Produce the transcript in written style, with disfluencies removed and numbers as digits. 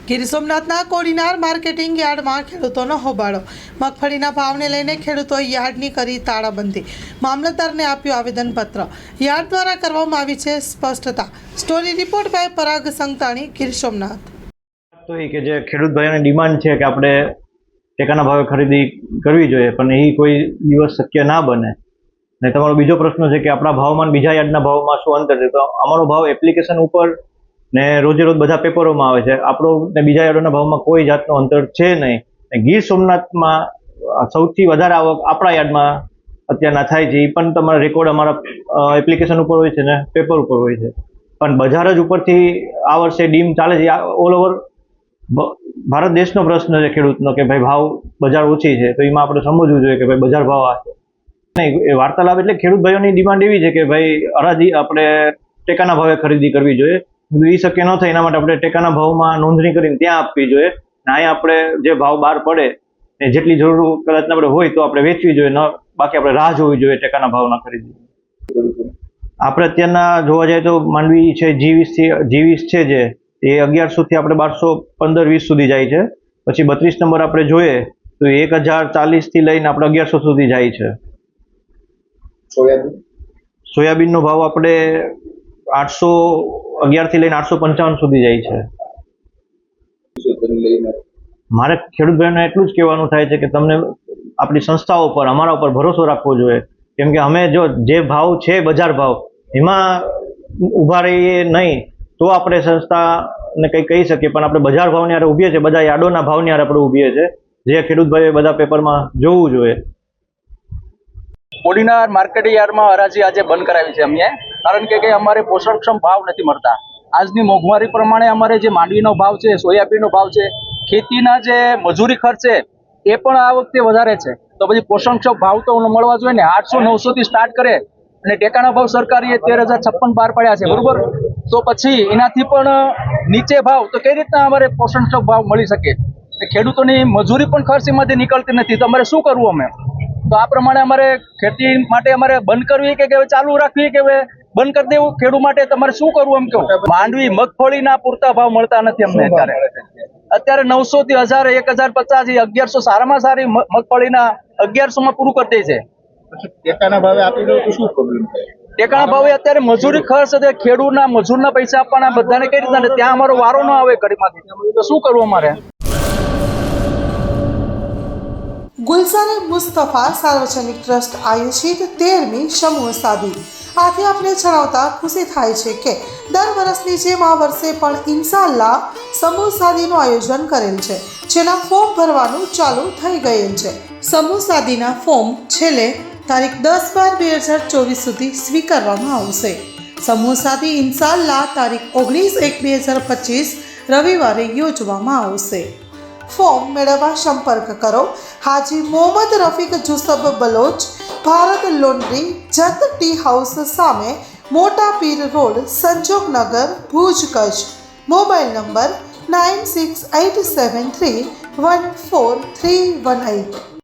Gir સોમનાથના Kodinar marketing યાર્ડમાં ખેડૂતોનો હોબાળો। મગફળીના ભાવને લઈને ખેડૂતોએ યાર્ડની કરી તાળાબંધી। મામલતદારને આપ્યું આવેદનપત્ર। યાર્ડ દ્વારા કરવામાં આવી છે સ્પષ્ટતા। સ્ટોરી રિપોર્ટ બાય પરાગ સંતાણી, ગીર સોમનાથ। તો એ કે જે ખેડૂત ભાઈઓની ડિમાન્ડ છે કે આપણે ટેકાના ભાવે ખરીદી કરવી જોઈએ, પણ એ કોઈ દિવસ શક્ય ના બને। અને તમારો બીજો પ્રશ્ન છે કે આપણા ભાવમાં બીજા યાર્ડના ભાવમાં શું અંતર છે? તો અમારો ભાવ એપ્લિકેશન ઉપર ને રોજે રોજ બધા પેપરોમાં આવે છે। આપણો ને બીજા યાર્ડોના ભાવમાં કોઈ જાતનો અંતર છે નહીં। ગીર સોમનાથમાં સૌથી વધારે આવક આપણા યાર્ડમાં અત્યારના થાય છે, એ પણ તમારા રેકોર્ડ અમારા એપ્લિકેશન ઉપર હોય છે ને પેપર ઉપર હોય છે। પણ બજાર જ ઉપરથી આ વર્ષે ડીમ ચાલે છે। ઓલ ઓવર ભારત દેશનો પ્રશ્ન છે ખેડૂતનો કે ભાઈ ભાવ બજાર ઓછી છે, તો એમાં આપણે સમજવું જોઈએ કે ભાઈ બજાર ભાવ આ છે નહીં। એ વાર્તાલાપ એટલે ખેડૂત ભાઈઓની ડિમાન્ડ એવી છે કે ભાઈ હરાજી આપણે ટેકાના ભાવે ખરીદી કરવી જોઈએ। એ શક્ય ન થાય એના માટે આપણે ટેકાના ભાવમાં નોંધણી કરીને ત્યાં આપવી જોઈએ। ને અહીંયા આપણે જે ભાવ બહાર પડે ને જેટલી જરૂર કદાચ આપણે હોય તો આપણે વેચવી જોઈએ, ન બાકી આપણે રાહ જોવી જોઈએ ટેકાના ભાવના ખરીદી। આપણે અત્યારના જોવા જઈએ તો માંડવી છે G20 છે જે એ 1100 થી આપણે 1215-20 સુધી જાય છે। પછી 32 નંબર આપણે જોઈએ તો 1040 થી લઈને આપણે 1100 સુધી જાય છે। સોયાબીનનો ભાવ આપણે 811 થી લઈને 855 સુધી જાય છે। મારે ખેડૂત ભાઈઓને એટલું જ કહેવાનું થાય છે કે તમને આપણી સંસ્થાઓ પર, અમારા ઉપર ભરોસો રાખવો જોઈએ, કેમ કે અમે જો જે ભાવ છે બજાર ભાવ એમાં ઊભા રહીએ નહીં તો આપણે સંસ્થાને કંઈ કહી શકીએ, પણ આપણે બજાર ભાવની હારે ઊભીએ છીએ, બધા યાર્ડોના ભાવની હારે આપણે ઊભીએ છીએ, જે ખેડૂત ભાઈઓએ બધા પેપરમાં જોવું જોઈએ। કોડીનાર માર્કેટ યાર્ડમાં હરાજી આજે બંધ કરાવી છે અમે, કારણ કે અમારે પોષણક્ષમ ભાવ નથી મળતા। આજની મોંઘવારી પ્રમાણે અમારે જે માંડવીનો ભાવ છે, સોયાબીનનો ભાવ છે, ખેતીના જે મજૂરી ખર્ચ છે એ પણ આ વખતે વધારે છે, તો પછી પોષણક્ષમ ભાવ તો મળવા જોઈએ ને। 800-900 થી સ્ટાર્ટ કરે અને ટેકાના ભાવ સરકારીએ 13,056 બહાર પડ્યા છે, બરોબર? તો પછી એનાથી પણ નીચે ભાવ તો કઈ રીતના અમારે પોષણક્ષમ ભાવ મળી શકે? ખેડૂતોની મજૂરી પણ ખર્ચ એમાંથી નીકળતી નથી, તો અમારે શું કરવું? અમે તો આ પ્રમાણે અમારે ખેતી માટે અમારે બંધ કરવી કે ચાલુ રાખવી કે બંધ કરી દેવું? ખેડૂત માટે તમારે શું કરવું એમ કહો? માંડવી મગફળીના પૂરતા ભાવ મળતા નથી અમને અત્યારે 900 થી 1000, 1050, 1100 સારામાં સારી મગફળીના 1100 માં પૂરું કરી દે છે। ટેકાના ભાવે આપી દો તો શું પ્રોબ્લેમ થાય? ટેકાના ભાવે અત્યારે મજૂરી ખર્ચ છે, ખેડૂતના મજૂરના પૈસા આપવાના, બધાને કઈ રીતના? ત્યાં અમારો વારો ન આવે ઘડીમાંથી, તો શું કરવું અમારે? ગુલશન મુસ્તફા સાર્વજનિક ટ્રસ્ટ આયોજિત 13મી સમૂહ સાદી। આથી આપણે જણાવતા ખુશી થાય છે કે દર વર્ષની જેમ આ વર્ષે પણ ઇન્શાઅલ્લાહ સમૂહ સાદીનું આયોજન કરેલ છે, જેના ફોર્મ ભરવાનું ચાલુ થઈ ગયેલ છે। સમૂહ સાદીના ફોર્મ છેલ્લે તારીખ 10/12/2024 સુધી સ્વીકારવામાં આવશે। સમૂહ સાદી ઇન્શાઅલ્લાહ તારીખ 19/1/2025 રવિવારે યોજવામાં આવશે। ફોર્મ મેળવવા સંપર્ક કરો હાજી મોહમ્મદ રફીક જુસબ બલોચ, ભારત લોન્ડ્રી, જત ટી હાઉસ સામે, મોટા Pir road, Sanjognagar, Bhuj, Kutch. Mobile number 9687314318।